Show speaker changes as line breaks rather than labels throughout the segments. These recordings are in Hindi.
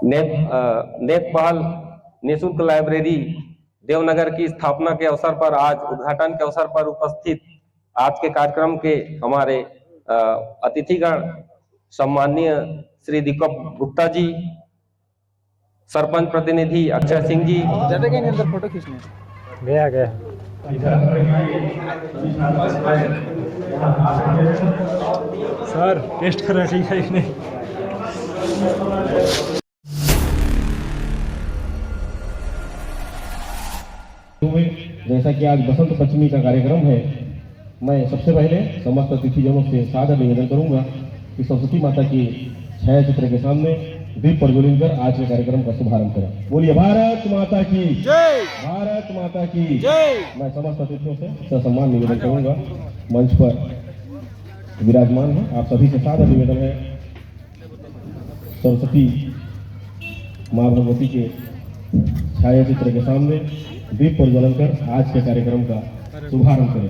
नेक पहल निःशुल्क लाइब्रेरी देवनगर की स्थापना के अवसर पर आज उद्घाटन के अवसर पर उपस्थित आज के कार्यक्रम के हमारे अतिथिगण सम्माननीय श्री दीपक गुप्ता जी, सरपंच प्रतिनिधि अक्षय सिंह जी,
अंदर फोटो खींचने गया सर टेस्ट कर रहे हैं कि नहीं।
जैसा कि आज बसंत पंचमी का कार्यक्रम है, मैं सबसे पहले समस्त अतिथिजनों से सादर निवेदन करूंगा कि सरस्वती माता की छाया चित्र के सामने दीप प्रज्वलित कर आज के कार्यक्रम का शुभारंभ करें। बोलिए भारत माता की जय, भारत माता की जय। मैं समस्त अतिथियों से ससम्मान निवेदन करूंगा, मंच पर विराजमान है आप सभी से सादर निवेदन है सरस्वती माँ भगवती के छाया चित्र के सामने दीप प्रज्वलन कर आज के कार्यक्रम का शुभारंभ करें।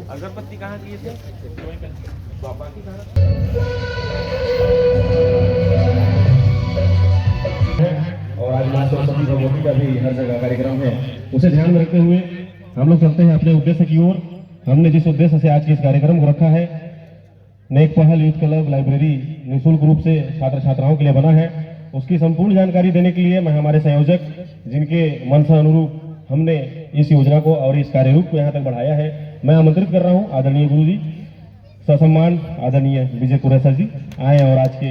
अगरबत्ती कहाँ किए थे? बाबा की कहाँ?
और आज माँ सरस्वती भगवती का भी हर जगह कार्यक्रम है, उसे ध्यान में रखते हुए हम लोग चलते हैं अपने उद्देश्य की ओर। हमने जिस उद्देश्य से आज के इस कार्यक्रम को रखा है, नेक पहल यूथ क्लब लाइब्रेरी निःशुल्क रूप से छात्र छात्राओं के लिए बना है, उसकी संपूर्ण जानकारी देने के लिए मैं हमारे संयोजक जिनके मनसा अनुरूप हमने इस योजना को और इस कार्यरूप को यहाँ तक बढ़ाया है, मैं आमंत्रित कर रहा हूँ आदरणीय गुरु जी, ससम्मान आदरणीय विजय कुरेसा जी आए और आज के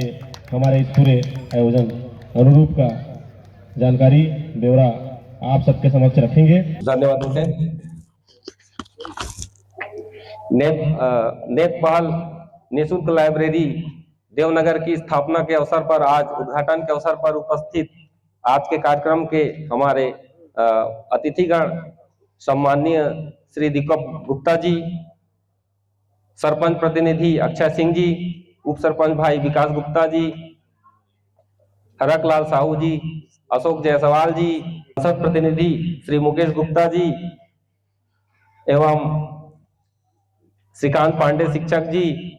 हमारे इस पूरे आयोजन अनुरूप का जानकारी ब्यौरा आप सबके समक्ष रखेंगे।
धन्यवाद होते नेक पहल निःशुल्क लाइब्रेरी देवनगर की स्थापना के अवसर पर आज उद्घाटन के अवसर पर उपस्थित आज के कार्यक्रम के हमारे अतिथिगण सम्माननीय श्री दीपक गुप्ता जी, सरपंच प्रतिनिधि अक्षय सिंह जी, उप सरपंच भाई विकास गुप्ता जी, हरक लाल साहू जी, अशोक जायसवाल जी, संसद प्रतिनिधि श्री मुकेश गुप्ता जी एवं श्रीकांत पांडे शिक्षक जी,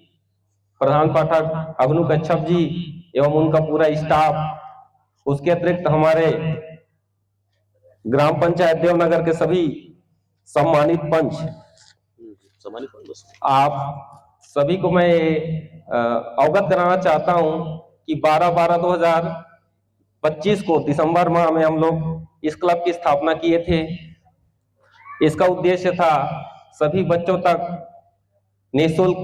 प्रधान पाठक अग्नु कच्छप जी एवं उनका पूरा स्टाफ, उसके अतिरिक्त हमारे ग्राम पंचायत देवनगर के सभी सम्मानित पंच, आप सभी को मैं अवगत कराना चाहता हूं कि 12/12/2025 को दिसंबर माह में हम लोग इस क्लब की स्थापना किए थे। इसका उद्देश्य था सभी बच्चों तक निःशुल्क,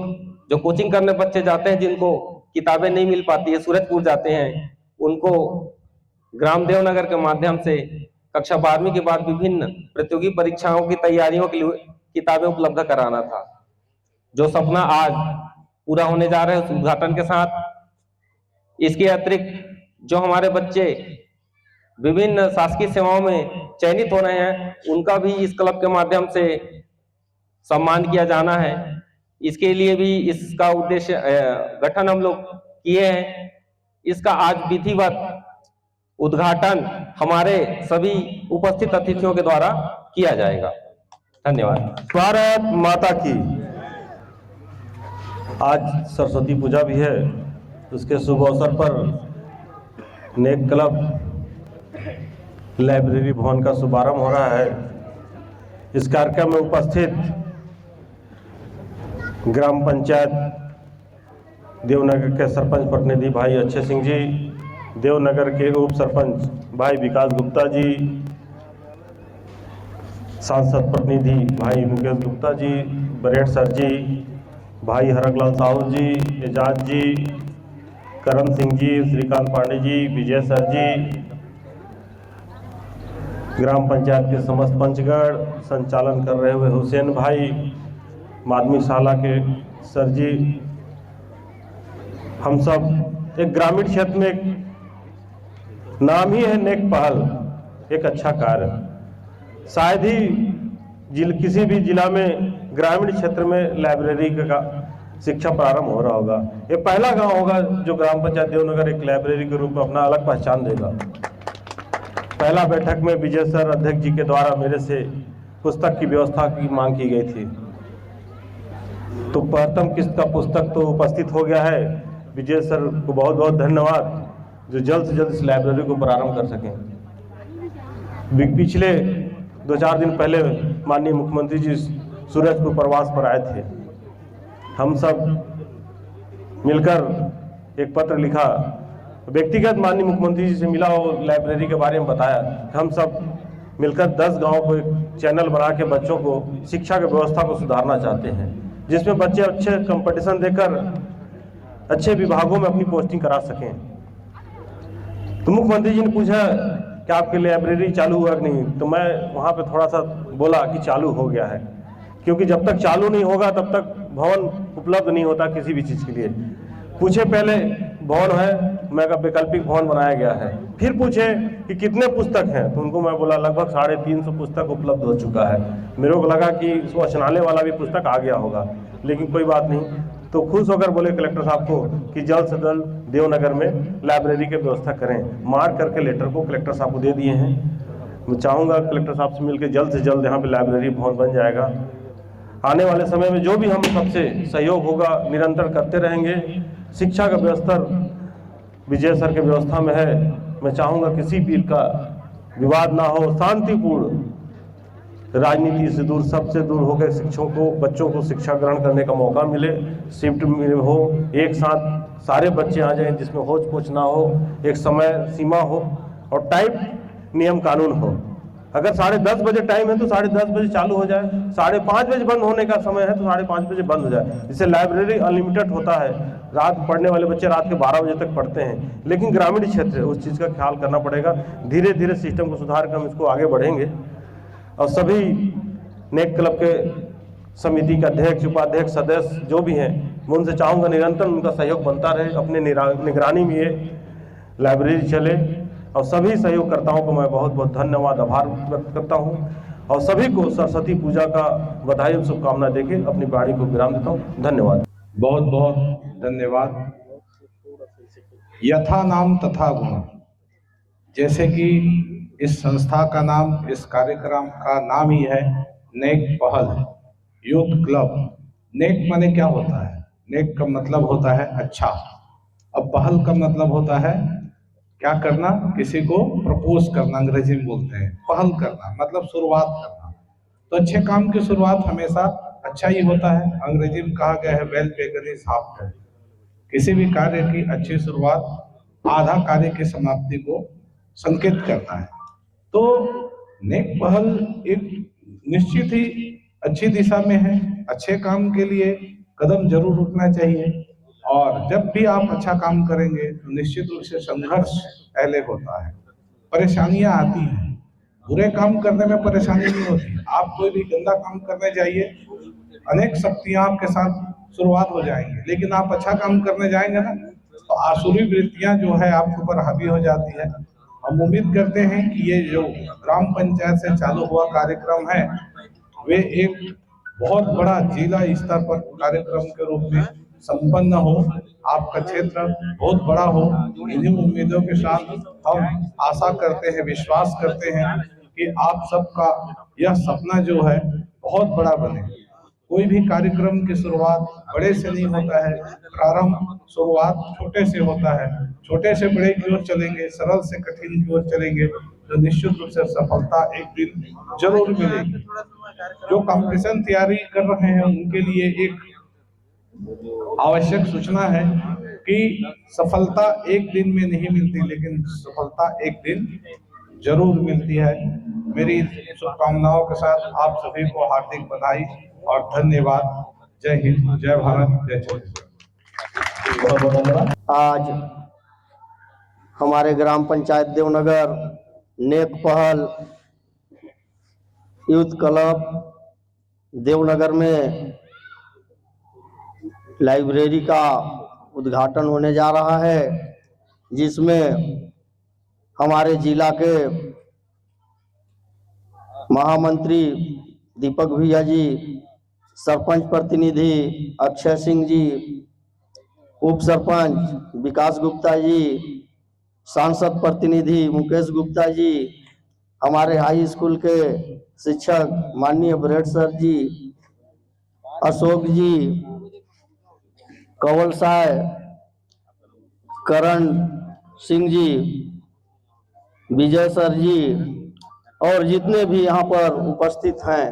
जो कोचिंग करने बच्चे जाते हैं जिनको किताबें नहीं मिल पाती है, सूरजपुर जाते हैं, उनको ग्राम देवनगर के माध्यम से कक्षा 12वीं के बाद विभिन्न प्रतियोगी परीक्षाओं की तैयारियों के लिए किताबें उपलब्ध कराना था, जो सपना आज पूरा होने जा रहा है उस उद्घाटन के साथ। इसके अतिरिक्त जो हमारे बच्चे विभिन्न शासकीय सेवाओं में चयनित हो रहे हैं, उनका भी इस क्लब के माध्यम से सम्मान किया जाना है। इसके लिए भी इसका उद्देश्य गठन हम लोग किए हैं। इसका आज विधिवत उद्घाटन हमारे सभी उपस्थित अतिथियों के द्वारा किया जाएगा। धन्यवाद।
भारत माता की। आज सरस्वती पूजा भी है, उसके शुभ अवसर पर नेक क्लब लाइब्रेरी भवन का शुभारंभ हो रहा है। इस कार्यक्रम में उपस्थित ग्राम पंचायत देवनगर के सरपंच प्रतिनिधि भाई अक्षय सिंह जी, देवनगर के उप सरपंच भाई विकास गुप्ता जी, सांसद प्रतिनिधि भाई मुकेश गुप्ता जी, बरेट सर जी, भाई हरकलाल साहू जी, एजाज जी, करण सिंह जी, श्रीकांत पांडे जी, विजय सर जी, ग्राम पंचायत के समस्त पंचगण, संचालन कर रहे हुए हुसैन भाई, माध्यमिक शाला के सर जी, हम सब एक ग्रामीण क्षेत्र में एक नाम ही है नेक पहल, एक अच्छा कार्य। शायद ही किसी भी जिला में ग्रामीण क्षेत्र में लाइब्रेरी का शिक्षा प्रारंभ हो रहा होगा। ये पहला गांव होगा जो ग्राम पंचायत देवनगर एक लाइब्रेरी के रूप में अपना अलग पहचान देगा। पहला बैठक में विजय सर अध्यक्ष जी के द्वारा मेरे से पुस्तक की व्यवस्था की मांग की गई थी। तो प्रथम किस्त का पुस्तक तो उपस्थित हो गया है। विजय सर को बहुत बहुत धन्यवाद जो जल्द से जल्द इस लाइब्रेरी को प्रारंभ कर सकें। पिछले 2-4 दिन पहले माननीय मुख्यमंत्री जी सूरजपुर प्रवास पर आए थे। हम सब मिलकर एक पत्र लिखा, व्यक्तिगत माननीय मुख्यमंत्री जी से मिला और लाइब्रेरी के बारे में बताया। हम सब मिलकर 10 गांव को एक चैनल बना के बच्चों को शिक्षा की व्यवस्था को सुधारना चाहते हैं, जिसमें बच्चे अच्छे कंपटीशन देकर अच्छे विभागों में अपनी पोस्टिंग करा सकें। तो मुख्यमंत्री जी ने पूछा कि आपके लाइब्रेरी चालू हुआ कि नहीं, तो मैं वहाँ पे थोड़ा सा बोला कि चालू हो गया है, क्योंकि जब तक चालू नहीं होगा तब तक भवन उपलब्ध नहीं होता किसी भी चीज़ के लिए। पूछे पहले भवन है, मैं कहा वैकल्पिक भवन बनाया गया है। फिर पूछे कि कितने पुस्तक हैं, तो उनको मैं बोला लगभग 350 पुस्तक उपलब्ध हो चुका है। मेरे को लगा कि उसको वाचनालय वाला भी पुस्तक आ गया होगा, लेकिन कोई बात नहीं। तो खुश होकर बोले कलेक्टर साहब को कि जल्द से जल्द देवनगर में लाइब्रेरी की व्यवस्था करें। मार करके लेटर को कलेक्टर साहब को दे दिए हैं। मैं चाहूँगा कलेक्टर साहब से मिलकर जल्द से जल्द यहाँ पे लाइब्रेरी भवन बन जाएगा। आने वाले समय में जो भी हम सबसे सहयोग होगा निरंतर करते रहेंगे। शिक्षा का व्यवस्था विजय सर के व्यवस्था में है। मैं चाहूँगा किसी भी का विवाद ना हो, शांतिपूर्ण राजनीति से दूर, सबसे दूर होकर शिक्षकों को, बच्चों को शिक्षा ग्रहण करने का मौका मिले। शिफ्ट में हो, एक साथ सारे बच्चे आ जाएं, जिसमें होच पोच ना हो, एक समय सीमा हो और टाइप नियम कानून हो। अगर 10:30 बजे टाइम है तो 10:30 बजे चालू हो जाए, 5:30 बजे बंद होने का समय है तो 5:30 बजे बंद हो जाए। इससे लाइब्रेरी अनलिमिटेड होता है। रात पढ़ने वाले बच्चे रात के 12 बजे तक पढ़ते हैं, लेकिन ग्रामीण क्षेत्र है, उस चीज़ का ख्याल करना पड़ेगा। धीरे धीरे सिस्टम को सुधार कर हम इसको आगे बढ़ेंगे। और सभी नेक क्लब के समिति के अध्यक्ष, उपाध्यक्ष, सदस्य जो भी हैं, मैं उनसे चाहूँगा निरंतर उनका सहयोग बनता रहे। अपने निगरानी में ये लाइब्रेरी चले। और सभी सहयोगकर्ताओं को मैं बहुत बहुत धन्यवाद, आभार व्यक्त करता हूँ। और सभी को सरस्वती पूजा का बधाई और शुभकामना देके अपनी वाणी को विराम देता हूँ। धन्यवाद।
बहुत बहुत धन्यवाद। यथा नाम तथा गुण, जैसे कि इस संस्था का नाम, इस कार्यक्रम का नाम ही है नेक पहल यूथ क्लब। नेक माने क्या होता है? नेक का मतलब होता है अच्छा। अब पहल का मतलब होता है क्या करना, किसी को प्रपोज करना, अंग्रेजी में बोलते हैं। पहल करना मतलब शुरुआत करना। तो अच्छे काम की शुरुआत हमेशा अच्छा ही होता है। अंग्रेजी में कहा गया है वेल बेगन इज हाफ डन। किसी भी कार्य की अच्छी शुरुआत आधा कार्य की समाप्ति को संकेत करता है। तो नेक पहल एक निश्चित ही अच्छी दिशा में है। अच्छे काम के लिए कदम जरूर उठना चाहिए। और जब भी आप अच्छा काम करेंगे तो निश्चित रूप से संघर्ष पहले होता है, परेशानियां आती हैं। बुरे काम करने में परेशानी नहीं होती। आप कोई भी गंदा काम करने जाइए, अनेक शक्तियां आपके साथ शुरुआत हो जाएंगी, लेकिन आप अच्छा काम करने जाएंगे ना तो आसुरी वृत्तियां जो है आपके ऊपर हावी हो जाती है। हम उम्मीद करते हैं कि ये जो ग्राम पंचायत से चालू हुआ कार्यक्रम है वे एक बहुत बड़ा जिला स्तर पर कार्यक्रम के रूप में संपन्न हो। आपका क्षेत्र बहुत बड़ा हो। इन्हीं उम्मीदों के साथ हम आशा करते हैं, विश्वास करते हैं कि आप सबका यह सपना जो है बहुत बड़ा बने। कोई भी कार्यक्रम की शुरुआत बड़े से नहीं होता है, प्रारंभ शुरुआत छोटे से होता है। छोटे से बड़े की ओर चलेंगे, सरल से कठिन की ओर चलेंगे तो निश्चित रूप से सफलता एक दिन जरूर मिलेगी। जो कंपटीशन तैयारी कर रहे हैं उनके लिए एक आवश्यक सूचना है कि सफलता एक दिन में नहीं मिलती, लेकिन सफलता एक दिन जरूर मिलती है। मेरी शुभकामनाओं के साथ आप सभी को हार्दिक बधाई और धन्यवाद। जय हिंद, जय भारत, जय छत्तीसगढ़।
आज हमारे ग्राम पंचायत देवनगर नेक पहल यूथ क्लब देवनगर में लाइब्रेरी का उद्घाटन होने जा रहा है, जिसमें हमारे जिला के महामंत्री दीपक भैया जी, सरपंच प्रतिनिधि अक्षय सिंह जी, उप सरपंच विकास गुप्ता जी, सांसद प्रतिनिधि मुकेश गुप्ता जी, हमारे हाई स्कूल के शिक्षक माननीय ब्रेड सर जी अशोक जी, कंवल साहब, करण सिंह जी, विजय सर जी और जितने भी यहाँ पर उपस्थित हैं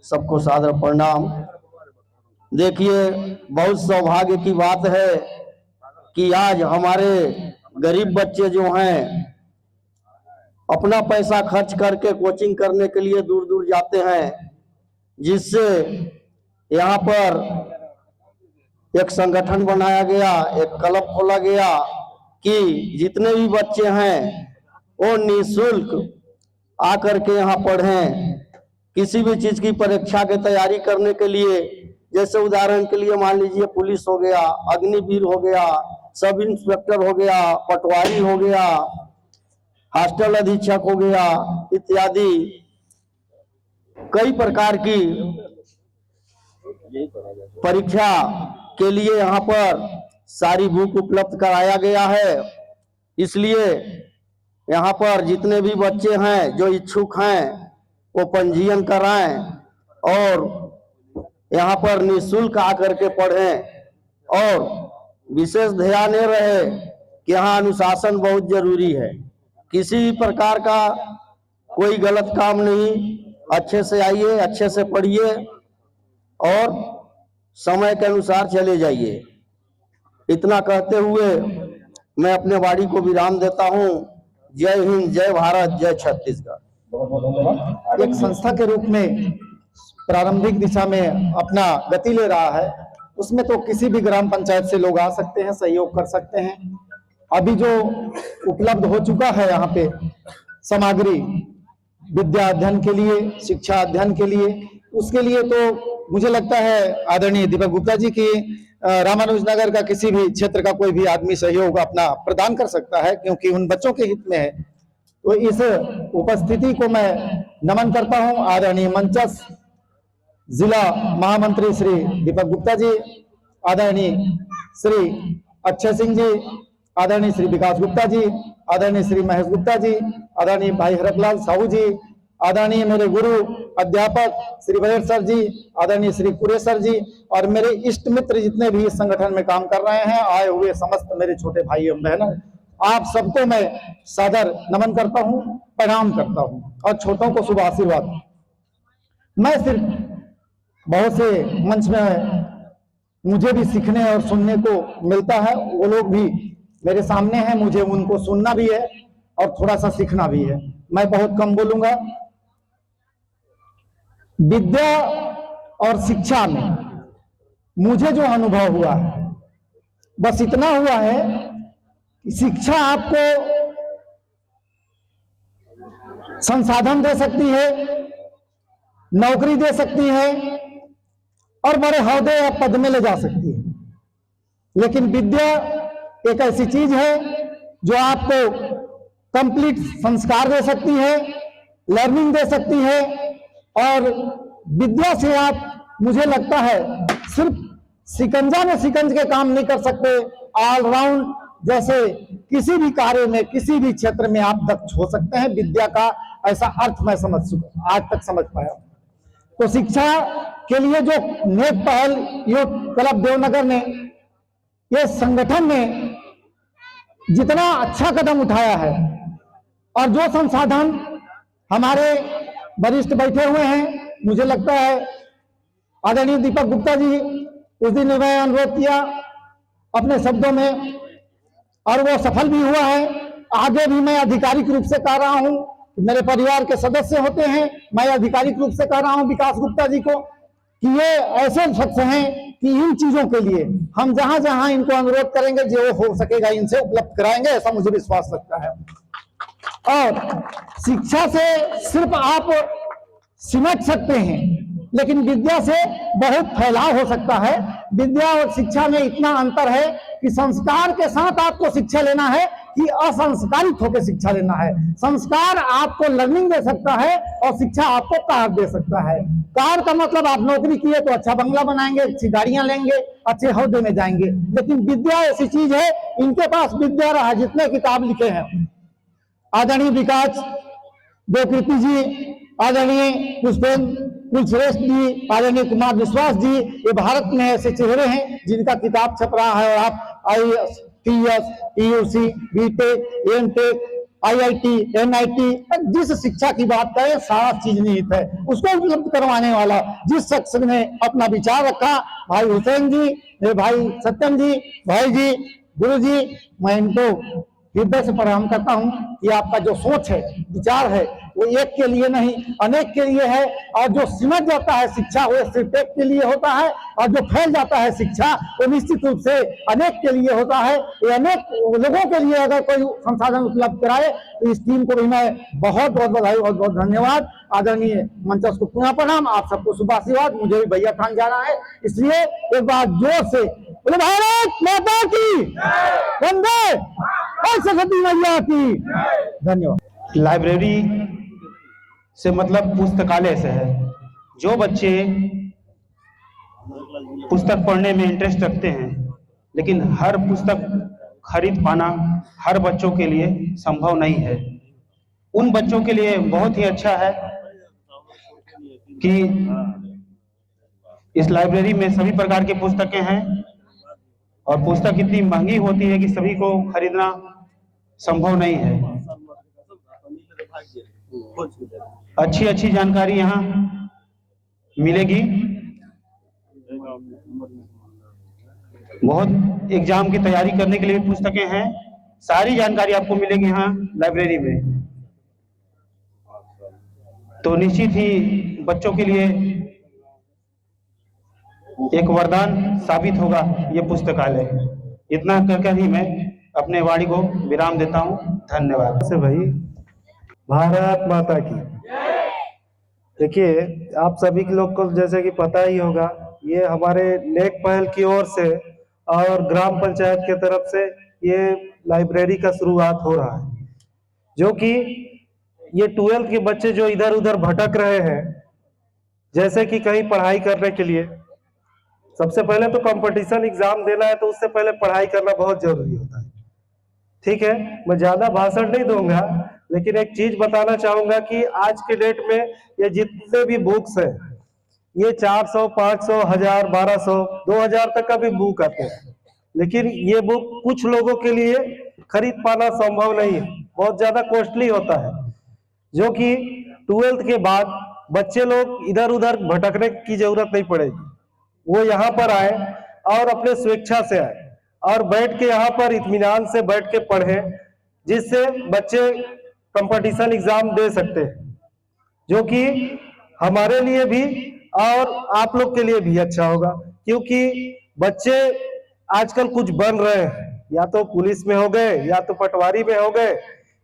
सबको सादर प्रणाम। देखिए, बहुत सौभाग्य की बात है कि आज हमारे गरीब बच्चे जो हैं अपना पैसा खर्च करके कोचिंग करने के लिए दूर दूर जाते हैं, जिससे यहाँ पर एक संगठन बनाया गया, एक क्लब खोला गया कि जितने भी बच्चे हैं वो निःशुल्क आकर के यहाँ पढ़ें। किसी भी चीज की परीक्षा की तैयारी करने के लिए, जैसे उदाहरण के लिए मान लीजिए पुलिस हो गया, अग्निवीर हो गया, सब इंस्पेक्टर हो गया, पटवारी हो गया, हॉस्टल अधीक्षक हो गया, इत्यादि कई प्रकार की परीक्षा के लिए यहाँ पर सारी बुक उपलब्ध कराया गया है। इसलिए यहाँ पर जितने भी बच्चे हैं जो इच्छुक हैं वो पंजीयन कराएं और यहाँ पर निःशुल्क आकर के पढ़ें। और विशेष ध्यान ये रहे कि यहाँ अनुशासन बहुत जरूरी है। किसी भी प्रकार का कोई गलत काम नहीं, अच्छे से आइए, अच्छे से पढ़िए और समय के अनुसार चले जाइए। इतना कहते हुए मैं अपने वाणी को विराम देता हूँ। जय हिंद, जय भारत, जय छत्तीसगढ़।
बहुत बहुत धन्यवाद।
एक संस्था के रूप में प्रारंभिक दिशा में अपना गति ले रहा है, उसमें तो किसी भी ग्राम पंचायत से लोग आ सकते हैं, सहयोग कर सकते हैं। अभी जो उपलब्ध हो चुका है यहाँ पे सामग्री विद्या अध्ययन के लिए, शिक्षा अध्ययन के लिए, उसके लिए तो मुझे लगता है आदरणीय दीपक गुप्ता जी की रामानुजनगर का किसी भी क्षेत्र का कोई भी आदमी सहयोग अपना प्रदान कर सकता है, क्योंकि उन बच्चों के हित में है। तो इस उपस्थिति को मैं नमन करता हूं। आदरणीय मंचस्थ जिला महामंत्री श्री दीपक गुप्ता जी, आदरणीय श्री अक्षय सिंह जी, आदरणीय श्री विकास गुप्ता जी, आदरणीय श्री महेश गुप्ता जी, आदरणीय भाई हरकलाल साहू जी, आदरणीय मेरे गुरु अध्यापक श्री वैर सर जी, आदरणीय श्री कुरे सर जी और मेरे इष्ट मित्र जितने भी इस संगठन में काम कर रहे हैं, आए हुए समस्त मेरे छोटे भाई एवं बहनों, आप सबको मैं सादर नमन करता हूं, प्रणाम करता हूं और छोटों को शुभ आशीर्वाद। मैं सिर्फ बहुत से मंच में मुझे भी सीखने और सुनने को मिलता है, वो लोग भी मेरे सामने हैं, मुझे उनको सुनना भी है और थोड़ा सा सीखना भी है। मैं बहुत कम बोलूंगा। विद्या और शिक्षा में मुझे जो अनुभव हुआ है बस इतना हुआ है कि शिक्षा आपको संसाधन दे सकती है, नौकरी दे सकती है और बड़े ओहदे या पद में ले जा सकती है, लेकिन विद्या एक ऐसी चीज है जो आपको कंप्लीट संस्कार दे सकती है, लर्निंग दे सकती है। और विद्या से आप, मुझे लगता है, सिर्फ शिकंजा में शिकंज के काम नहीं कर सकते, ऑलराउंड जैसे किसी भी कार्य में, किसी भी क्षेत्र में आप दक्ष हो सकते हैं। विद्या का ऐसा अर्थ मैं आज तक समझ पाया। तो शिक्षा के लिए जो नेक पहल यूथ क्लब देवनगर ने, ये संगठन ने जितना अच्छा कदम उठाया है और जो संसाधन हमारे वरिष्ठ बैठे हुए हैं, मुझे लगता है आदरणीय दीपक गुप्ता जी, उस दिन मैं अनुरोध किया अपने शब्दों में और वो सफल भी हुआ है। आगे भी मैं आधिकारिक रूप से कह रहा हूं, मेरे परिवार के सदस्य होते हैं, मैं आधिकारिक रूप से कह रहा हूं विकास गुप्ता जी को कि ये ऐसे शख्स हैं कि इन चीजों के लिए हम जहां जहां इनको अनुरोध करेंगे जो हो सकेगा इनसे उपलब्ध कराएंगे, ऐसा मुझे विश्वास लगता है। और शिक्षा से सिर्फ आप सिमट सकते हैं, लेकिन विद्या से बहुत फैलाव हो सकता है। विद्या और शिक्षा में इतना अंतर है कि संस्कार के साथ आपको शिक्षा लेना है कि असंस्कारित होकर शिक्षा लेना है। संस्कार आपको लर्निंग दे सकता है और शिक्षा आपको कार दे सकता है। कार का मतलब आप नौकरी किए तो अच्छा बंगला बनाएंगे, अच्छी गाड़ियां लेंगे, अच्छे ओहदे में जाएंगे, लेकिन विद्या ऐसी चीज है, इनके पास विद्या रहा, जितने किताब लिखे हैं आदरणीय विकास देवकीर्ति जी, आदरणीय पुष्पेंद्र कुलश्रेष्ठ जी, आदरणीय कुमार विश्वास जी, ये भारत में ऐसे चेहरे हैं जिनका किताब छप रहा है और आप IAS, TS, TUC, BTech, MTech, IIT, NIT, जिस शिक्षा की बात करें सारा चीज निहित है। उसको उपलब्ध करवाने वाला जिस शख्स ने अपना विचार रखा, भाई हुसैन जी, भाई सत्यम जी, भाई जी, गुरु जी, मैं इनको हृदय से प्रणाम करता हूं कि आपका जो सोच है, विचार है, वो एक के लिए नहीं अनेक के लिए है। और जो सिमट जाता है शिक्षा वो सिर्फ एक के लिए होता है, और जो फैल जाता है शिक्षा वो निश्चित रूप से अनेक के लिए होता है। ये अनेक लोगों के लिए अगर कोई संसाधन उपलब्ध कराए तो इस टीम को भी मैं बहुत बहुत बधाई, बहुत बहुत धन्यवाद। आदरणीय मंचस्थ को पुनः प्रणाम, आप सबको शुभ आशीर्वाद। मुझे भी भैया थान जाना है, इसलिए एक बार जोर से बोले भारत माता की वंदे और सरस्वती मैया की। धन्यवाद।
लाइब्रेरी से मतलब पुस्तकालय से है। जो बच्चे पुस्तक पढ़ने में इंटरेस्ट रखते हैं, लेकिन हर पुस्तक खरीद पाना हर बच्चों के लिए संभव नहीं है। उन बच्चों के लिए बहुत ही अच्छा है कि इस लाइब्रेरी में सभी प्रकार की पुस्तकें हैं, और पुस्तक इतनी महंगी होती है कि सभी को खरीदना संभव नहीं है। अच्छी अच्छी जानकारी यहाँ मिलेगी। बहुत एग्जाम की तैयारी करने के लिए पुस्तकें हैं, सारी जानकारी आपको मिलेगी यहाँ लाइब्रेरी में। तो निश्चित ही बच्चों के लिए एक वरदान साबित होगा ये पुस्तकालय। इतना कहकर ही मैं अपने वाणी को विराम देता हूँ। धन्यवाद।
से भाई भारत माता की। देखिए, आप सभी लोग को जैसे कि पता ही होगा, ये हमारे नेक पहल की ओर से और ग्राम पंचायत के तरफ से ये लाइब्रेरी का शुरुआत हो रहा है, जो कि ये 12th के बच्चे जो इधर उधर भटक रहे हैं, जैसे कि कहीं पढ़ाई करने के लिए, सबसे पहले तो कंपटीशन एग्जाम देना है, तो उससे पहले पढ़ाई करना बहुत जरूरी होता है। ठीक है, मैं ज्यादा भाषण नहीं दूंगा, लेकिन एक चीज बताना चाहूंगा कि आज के डेट में ये जितने भी बुक्स हैं, ये 400, 500, 1000, 1200, 2000 तक का भी बुक आते हैं, लेकिन ये बुक कुछ लोगों के लिए खरीद पाना संभव नहीं है, बहुत ज्यादा कॉस्टली होता है। जो कि 12th के बाद बच्चे लोग इधर उधर भटकने की जरूरत नहीं पड़ेगी, वो यहाँ पर आए और अपने स्वेच्छा से आए और बैठ के यहाँ पर इत्मीनान से बैठ के पढ़े, जिससे बच्चे कंपटीशन एग्जाम दे सकते हैं, जो कि हमारे लिए भी और आप लोग के लिए भी अच्छा होगा। क्योंकि बच्चे आजकल कुछ बन रहे हैं, या तो पुलिस में हो गए, या तो पटवारी में हो गए,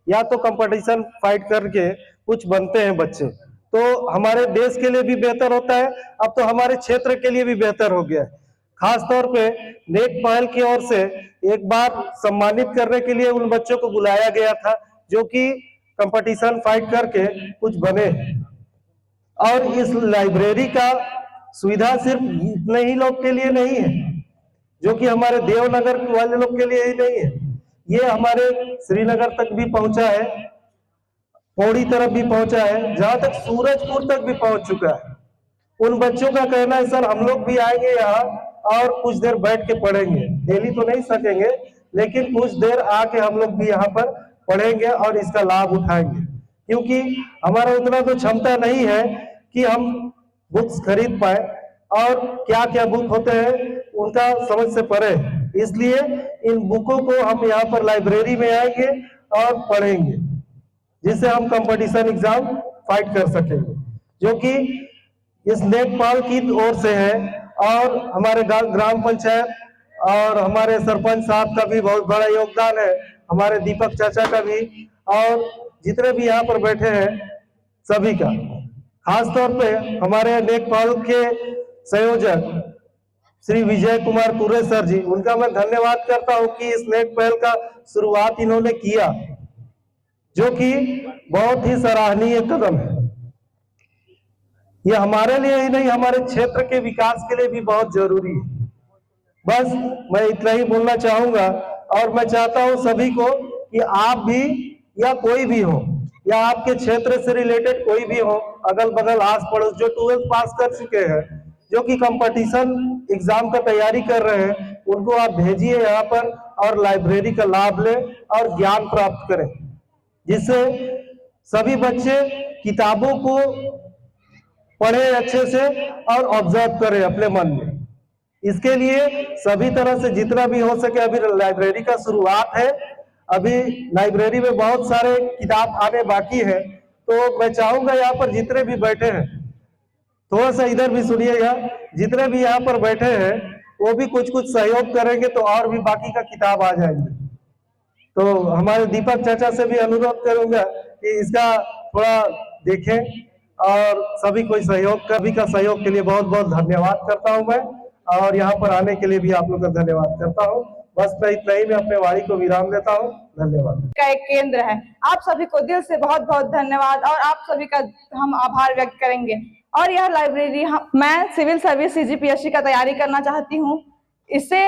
या तो कंपटीशन फाइट करके कुछ बनते हैं बच्चे। तो हमारे देश के लिए भी बेहतर होता है, अब तो हमारे क्षेत्र के लिए भी बेहतर हो गया है। खास तौर पे नेक पहल की ओर से एक बार सम्मानित करने के लिए उन बच्चों को बुलाया गया था जो कि कंपटीशन फाइट करके कुछ बने। और इस लाइब्रेरी का सुविधा सिर्फ इतने ही लोग के लिए नहीं है, जो कि हमारे देवनगर वाले लोग के लिए ही नहीं है, ये हमारे श्रीनगर तक भी पहुंचा है, पौड़ी तरफ भी पहुंचा है, जहां तक सूरजपुर तक भी पहुंच चुका है। उन बच्चों का कहना है, सर हम लोग भी आएंगे यहाँ और कुछ देर बैठ के पढ़ेंगे, डेली तो नहीं सकेंगे, लेकिन कुछ देर आके हम लोग भी यहाँ पर पढ़ेंगे और इसका लाभ उठाएंगे, क्योंकि हमारा उतना तो क्षमता नहीं है कि हम बुक्स खरीद पाए, और क्या क्या बुक होते हैं उनका समझ से परे। इसलिए इन बुकों को हम यहाँ पर लाइब्रेरी में आएंगे और पढ़ेंगे, जिससे हम कंपटीशन एग्जाम फाइट कर सकेंगे, जो कि इस नेक पहल की ओर से है। और हमारे ग्राम पंचायत और हमारे सरपंच साहब का भी बहुत बड़ा योगदान है, हमारे दीपक चाचा का भी, और जितने भी यहाँ पर बैठे हैं सभी का। खास तौर पे हमारे नेक पहल के संयोजक श्री विजय कुमार पुरे सर जी, उनका मैं धन्यवाद करता हूँ कि इस नेक पहल का शुरुआत इन्होंने किया, जो कि बहुत ही सराहनीय कदम है। ये हमारे लिए ही नहीं, हमारे क्षेत्र के विकास के लिए भी बहुत जरूरी है। बस मैं इतना ही बोलना चाहूंगा, और मैं चाहता हूं सभी को कि आप भी या कोई भी हो, या आपके क्षेत्र से रिलेटेड कोई भी हो, अगल बगल आस पड़ोस, जो 12th पास कर चुके हैं, जो कि कंपटीशन एग्जाम का तैयारी कर रहे हैं, उनको आप भेजिए यहाँ पर और लाइब्रेरी का लाभ लें और ज्ञान प्राप्त करें, जिससे सभी बच्चे किताबों को पढ़े अच्छे से और ऑब्जर्व करें अपने मन में। इसके लिए सभी तरह से जितना भी हो सके, अभी लाइब्रेरी का शुरुआत है, अभी लाइब्रेरी में बहुत सारे किताब आने बाकी है, तो मैं चाहूंगा यहाँ पर जितने भी बैठे हैं, थोड़ा सा इधर भी सुनिएगा, जितने भी यहाँ पर बैठे हैं वो भी कुछ कुछ सहयोग करेंगे तो और भी बाकी का किताब आ जाएंगे। तो हमारे दीपक चाचा से भी अनुरोध करूंगा कि इसका थोड़ा देखें और सभी कोई सभी का सहयोग के लिए बहुत बहुत धन्यवाद करता हूं मैं, और यहाँ पर आने के लिए भी आप लोग का धन्यवाद करता हूँ। बस मैं इतना ही, मैं अपने वाणी को विराम देता हूँ। धन्यवाद।
का एक केंद्र है। आप सभी को दिल से बहुत बहुत धन्यवाद और आप सभी का हम आभार व्यक्त करेंगे। और यह लाइब्रेरी मैं सिविल सर्विस CGPSC का तैयारी करना चाहती हूँ। इससे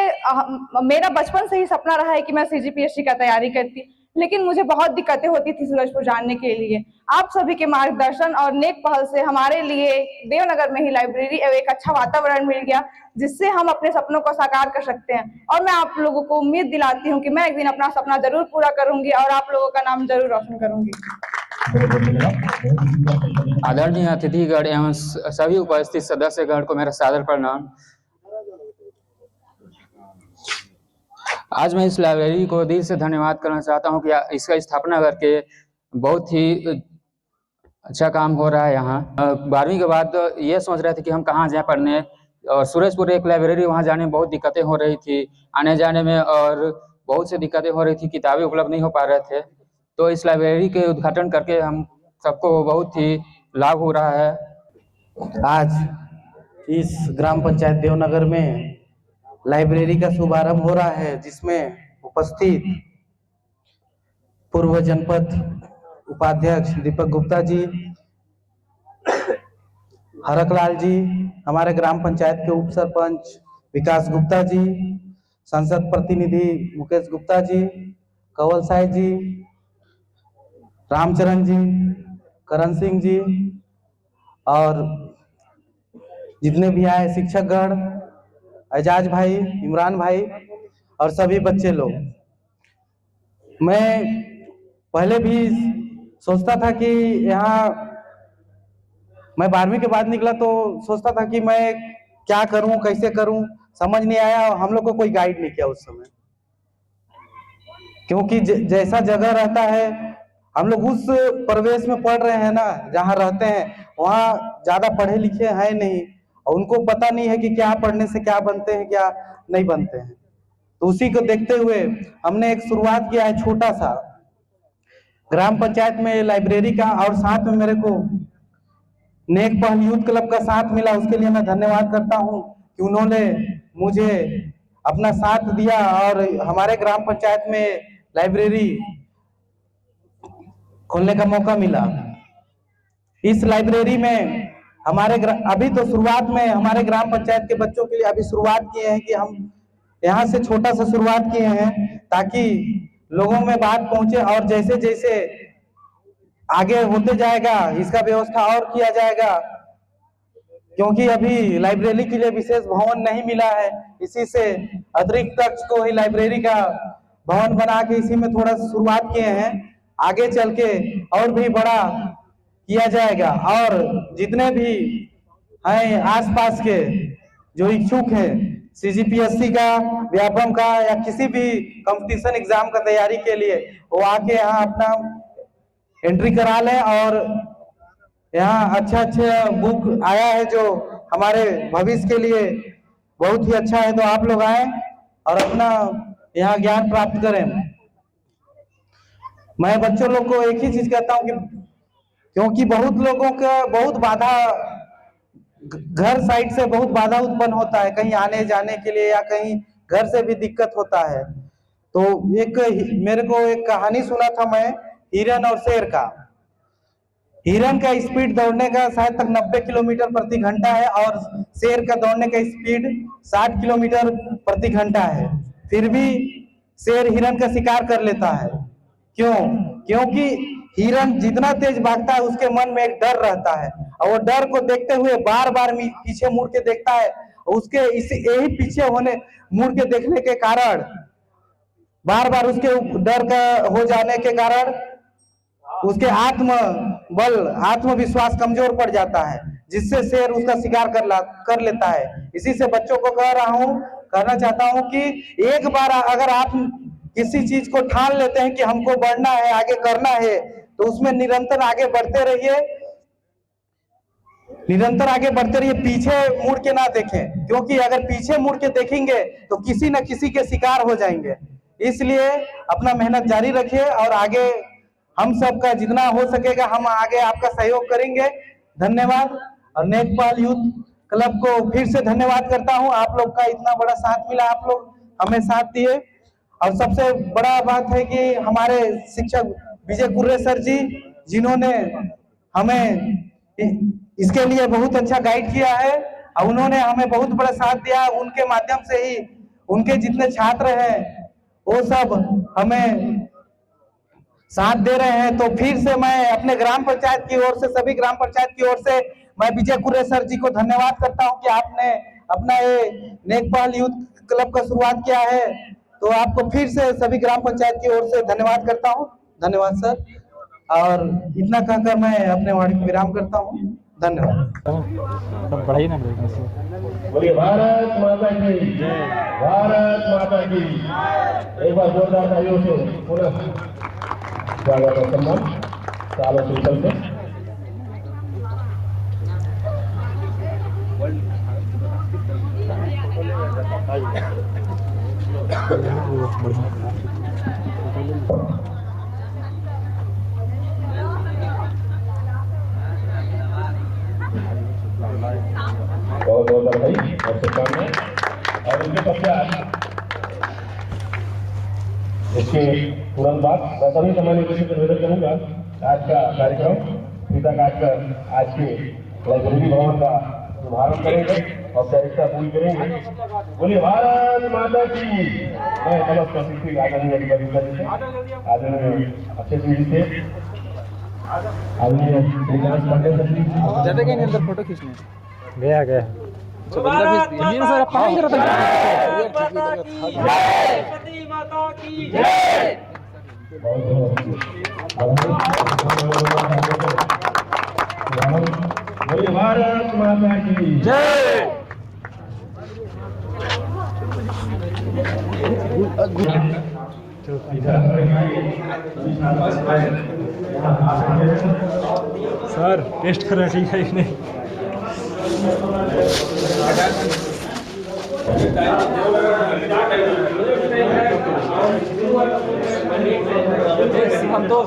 मेरा बचपन से ही सपना रहा है कि मैं CGPSC का तैयारी करती, लेकिन मुझे बहुत दिक्कतें होती थी सूरजपुर जाने के लिए। आप सभी के मार्गदर्शन और नेक पहल से हमारे लिए देवनगर में ही लाइब्रेरी एक अच्छा वातावरण मिल गया, जिससे हम अपने सपनों को साकार कर सकते हैं। और मैं आप लोगों को उम्मीद दिलाती हूँ कि मैं एक दिन अपना सपना जरूर पूरा करूंगी और आप लोगों का नाम जरूर रोशन करूंगी।
आदरणीय अतिथिगण एवं सभी उपस्थित सदस्यगण को मेरा सादर प्रणाम। आज मैं इस लाइब्रेरी को दिल से धन्यवाद करना चाहता हूं कि इसका स्थापना करके बहुत ही अच्छा काम हो रहा है। यहाँ 12वीं के बाद ये सोच रहे थे कि हम कहाँ जाए पढ़ने, और सूरजपुर एक लाइब्रेरी, वहाँ जाने में बहुत दिक्कतें हो रही थी आने जाने में, और बहुत सी दिक्कतें हो रही थी, किताबें उपलब्ध नहीं हो पा रहे थे। तो इस लाइब्रेरी के उद्घाटन करके हम सबको बहुत ही लाभ हो रहा है।
आज इस ग्राम पंचायत देवनगर में लाइब्रेरी का शुभारंभ हो रहा है, जिसमें उपस्थित पूर्व जनपद उपाध्यक्ष दीपक गुप्ता जी, हरकलाल जी, हमारे ग्राम पंचायत के उप सरपंच विकास गुप्ता जी, संसद प्रतिनिधि मुकेश गुप्ता जी, कंवल साय जी, रामचरण जी, करण सिंह जी, और जितने भी आए शिक्षकगण, एजाज भाई, इमरान भाई और सभी बच्चे लोग। मैं पहले भी सोचता था कि यहाँ, मैं 12वीं के बाद निकला तो सोचता था कि मैं क्या करूं, कैसे करूं, समझ नहीं आया। हम लोग को कोई गाइड नहीं किया उस समय, क्योंकि जैसा जगह रहता है, हम लोग उस परिवेश में पढ़ रहे हैं ना, जहाँ रहते हैं, वहाँ ज्यादा पढ़े लिखे हैं नहीं, और उनको पता नहीं है कि क्या पढ़ने से क्या बनते हैं, क्या नहीं बनते हैं। तो उसी को देखते हुए हमने एक शुरुआत किया है छोटा सा ग्राम पंचायत में लाइब्रेरी का, और साथ में मेरे को नेक पहल यूथ क्लब का साथ मिला। उसके लिए मैं धन्यवाद करता हूं कि उन्होंने मुझे अपना साथ दिया और हमारे ग्राम पंचायत में लाइब्रेरी खोलने का मौका मिला। इस लाइब्रेरी में हमारे अभी तो शुरुआत में हमारे ग्राम पंचायत के बच्चों के लिए अभी शुरुआत किए हैं कि हम यहाँ से छोटा सा शुरुआत किए हैं, ताकि लोगों में बात पहुंचे, और जैसे जैसे आगे होते जाएगा इसका व्यवस्था और किया जाएगा, क्योंकि अभी लाइब्रेरी के लिए विशेष भवन नहीं मिला है। इसी से अतिरिक्त कक्ष को ही लाइब्रेरी का भवन बना के इसी में थोड़ा शुरुआत किए हैं। आगे चल के और भी बड़ा किया जाएगा, और जितने भी हैं आसपास के जो इच्छुक हैं CGPSC का, व्यापम का, या किसी भी कंपटीशन एग्जाम का तैयारी के लिए, वो आके यहाँ अपना एंट्री करा लें। और यहाँ अच्छा बुक आया है जो हमारे भविष्य के लिए बहुत ही अच्छा है, तो आप लोग आए और अपना यहाँ ज्ञान प्राप्त करें। मैं बच्चों लोग को एक ही चीज कहता हूँ कि क्योंकि बहुत लोगों का बहुत बाधा, घर साइड से बहुत बाधा उत्पन्न होता है, कहीं आने जाने के लिए, या कहीं घर से भी दिक्कत होता है। तो एक मेरे को एक कहानी सुना था मैं, हिरन और शेर का। हिरन का स्पीड दौड़ने का शायद तक 90 किलोमीटर प्रति घंटा है, और शेर का दौड़ने का स्पीड 60 किलोमीटर प्रति घंटा है। फिर भी शेर हिरन का शिकार कर लेता है। क्यों? क्योंकि
हिरन जितना तेज भागता है उसके मन में एक डर रहता है, और वो डर को देखते हुए बार बार पीछे मुड़ के देखता है। उसके यही पीछे मुड़ के देखने के कारण, बार बार उसके डर का हो जाने के कारण उसके आत्मविश्वास कमजोर पड़ जाता है, जिससे शेर उसका शिकार कर लेता है। इसी से बच्चों को कहना चाहता हूं कि एक बार अगर आप किसी चीज को ठान लेते हैं कि हमको बढ़ना है, आगे करना है, तो उसमें निरंतर आगे बढ़ते रहिए, पीछे मुड़ के ना देखें, क्योंकि अगर पीछे मुड़ के देखेंगे तो किसी न किसी के शिकार हो जाएंगे। इसलिए अपना मेहनत जारी रखिए, और आगे हम सबका जितना हो सकेगा हम आगे आपका सहयोग करेंगे। धन्यवाद। और नेक पहल यूथ क्लब को फिर से धन्यवाद करता हूं, आप लोग का इतना बड़ा साथ मिला, आप लोग हमें साथ दिए। और सबसे बड़ा बात है कि हमारे शिक्षक विजय कुर्रे सर जी, जिन्होंने हमें इसके लिए बहुत अच्छा गाइड किया है, और उन्होंने हमें बहुत बड़ा साथ दिया। उनके माध्यम से ही उनके जितने छात्र हैं वो सब हमें साथ दे रहे हैं। तो फिर से मैं अपने ग्राम पंचायत की ओर से, सभी ग्राम पंचायत की ओर से मैं विजय कुर्रे सर जी को धन्यवाद करता हूं कि आपने अपना ये नेक पहल यूथ क्लब का शुरुआत किया है। तो आपको फिर से सभी ग्राम पंचायत की ओर से धन्यवाद करता हूं। धन्यवाद सर। और इतना कहकर मैं अपने वाणी को विराम करता हूं। धन्यवाद।
पढ़ाई ना
बोलिए भारत माता की जय, भारत माता की। एक बार जोरदार तालियों से पुनः स्वागत और सम्मान चालों से चलते। बहुत बहुत बधाई और शुभकामनाएं। और उनके पश्चात इसके तुरंत बाद मैं सभी सम्मानित अतिथि से निवेदन करूंगा, आज का कार्यक्रम पिता काटकर आज के लाइब्रेरी भवन का शुभारंभ करेंगे और परीक्षा पूरी करेंगे। बोलिए भारत माता की। मैं समस्त प्रशिक्षित आदरणीय अधिकारी से, आदरणीय अक्षय सिंह जी से, आदरणीय श्रीकांत पांडे सर,
फोटो खींचने
गया
बोलिए भारत माता की जय।
सर टेस्ट करना ठीक है कि नहीं? हम तो